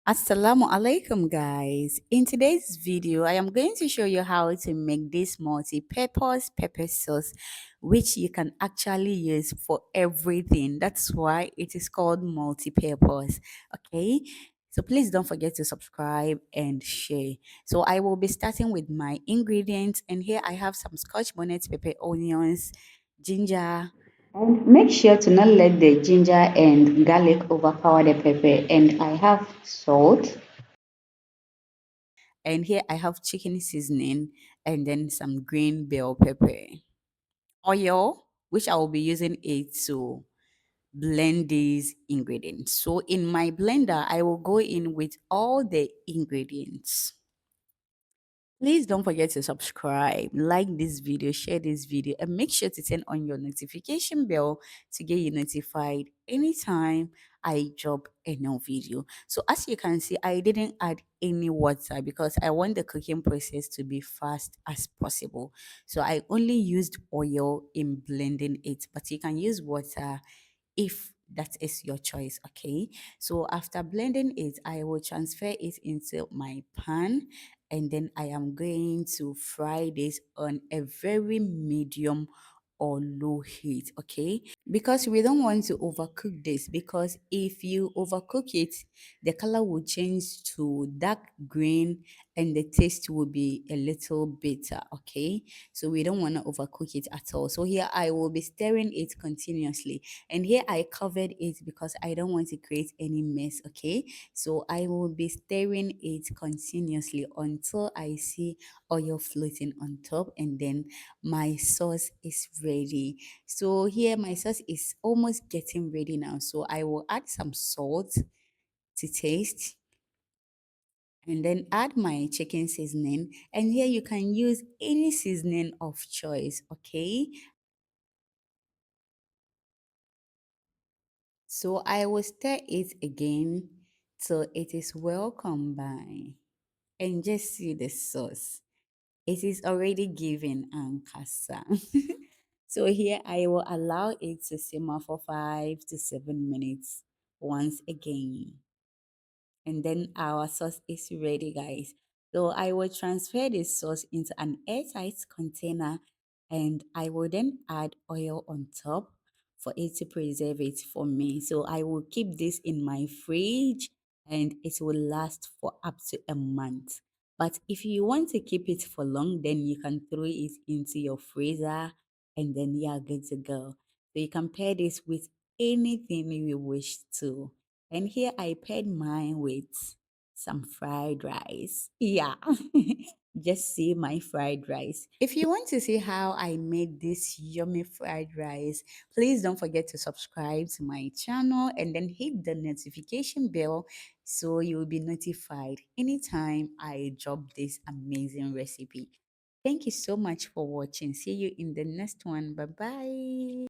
Assalamu alaikum guys. In today's video, I am going to show you how to make this multi-purpose pepper sauce which you can actually use for everything. That's why it is called multi-purpose. Okay? So please don't forget to subscribe and share. So I will be starting with my ingredients, and here I have some scotch bonnet pepper, onions, ginger, and make sure to not let the ginger and garlic overpower the pepper. And I have salt. And here I have chicken seasoning and then some green bell pepper. Oil, which I will be using it to blend these ingredients. So in my blender, I will go in with all the ingredients. Please don't forget to subscribe, like this video, share this video, and make sure to turn on your notification bell to get you notified anytime I drop a new video. So as you can see, I didn't add any water because I want the cooking process to be fast as possible. So I only used oil in blending it, but you can use water if that is your choice. Okay, so after blending it, I will transfer it into my pan, and then I am going to fry this on a very medium or low heat. Okay, because we don't want to overcook this, because if you overcook it, the color will change to dark green and the taste will be a little bitter. Okay, so we don't want to overcook it at all. So here I will be stirring it continuously, and here I covered it because I don't want to create any mess. Okay, so I will be stirring it continuously until I see oil floating on top, and then my sauce is ready. So here my sauce is almost getting ready now, so I will add some salt to taste, and then add my chicken seasoning, and here you can use any seasoning of choice. Okay, so I will stir it again till it is well combined, and just see the sauce. It is already giving ankasa. So here I will allow it to simmer for 5 to 7 minutes once again, and then our sauce is ready, guys. So I will transfer this sauce into an airtight container, and I will then add oil on top for it to preserve it for me. So I will keep this in my fridge and it will last for up to a month. But if you want to keep it for long, then you can throw it into your freezer, and then you're good to go. So you can pair this with anything you wish to. And here I paired mine with some fried rice. Yeah, just see my fried rice. If you want to see how I made this yummy fried rice, please don't forget to subscribe to my channel and then hit the notification bell so you will be notified anytime I drop this amazing recipe. Thank you so much for watching. See you in the next one. Bye bye.